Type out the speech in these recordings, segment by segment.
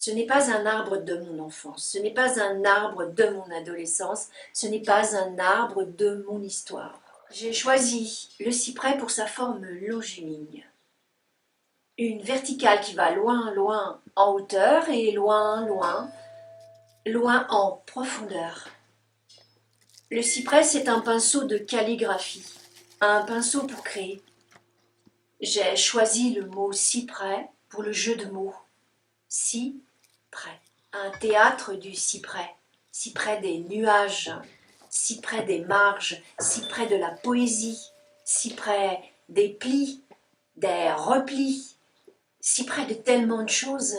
Ce n'est pas un arbre de mon enfance, ce n'est pas un arbre de mon adolescence, ce n'est pas un arbre de mon histoire. J'ai choisi le cyprès pour sa forme longiligne. Une verticale qui va loin, loin en hauteur et loin, loin, loin en profondeur. Le cyprès, c'est un pinceau de calligraphie, un pinceau pour créer. J'ai choisi le mot cyprès pour le jeu de mots. Cyprès. Un théâtre du cyprès. Cyprès des nuages, cyprès des marges, cyprès de la poésie, cyprès des plis, des replis, cyprès de tellement de choses,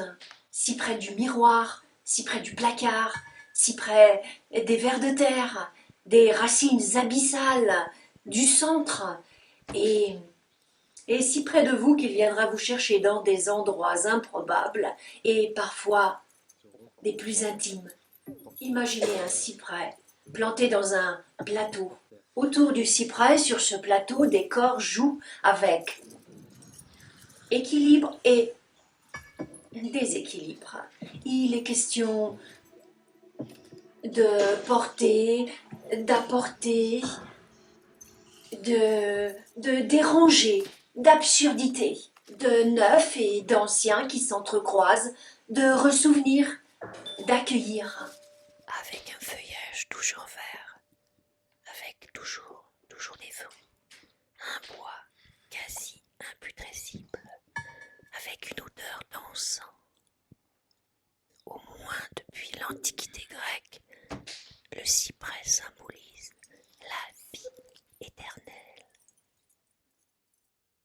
cyprès du miroir, cyprès du placard, cyprès des vers de terre, des racines abyssales, du centre, et, et si près de vous qu'il viendra vous chercher dans des endroits improbables et parfois des plus intimes. Imaginez un cyprès planté dans un plateau. Autour du cyprès, sur ce plateau, des corps jouent avec équilibre et déséquilibre. Il est question de porter, d'apporter, de déranger, d'absurdité, de neuf et d'ancien qui s'entrecroisent, de ressouvenir, d'accueillir. Avec un feuillage toujours vert, avec toujours des fruits, un bois quasi imputrescible, avec une odeur d'encens, au moins depuis l'Antiquité.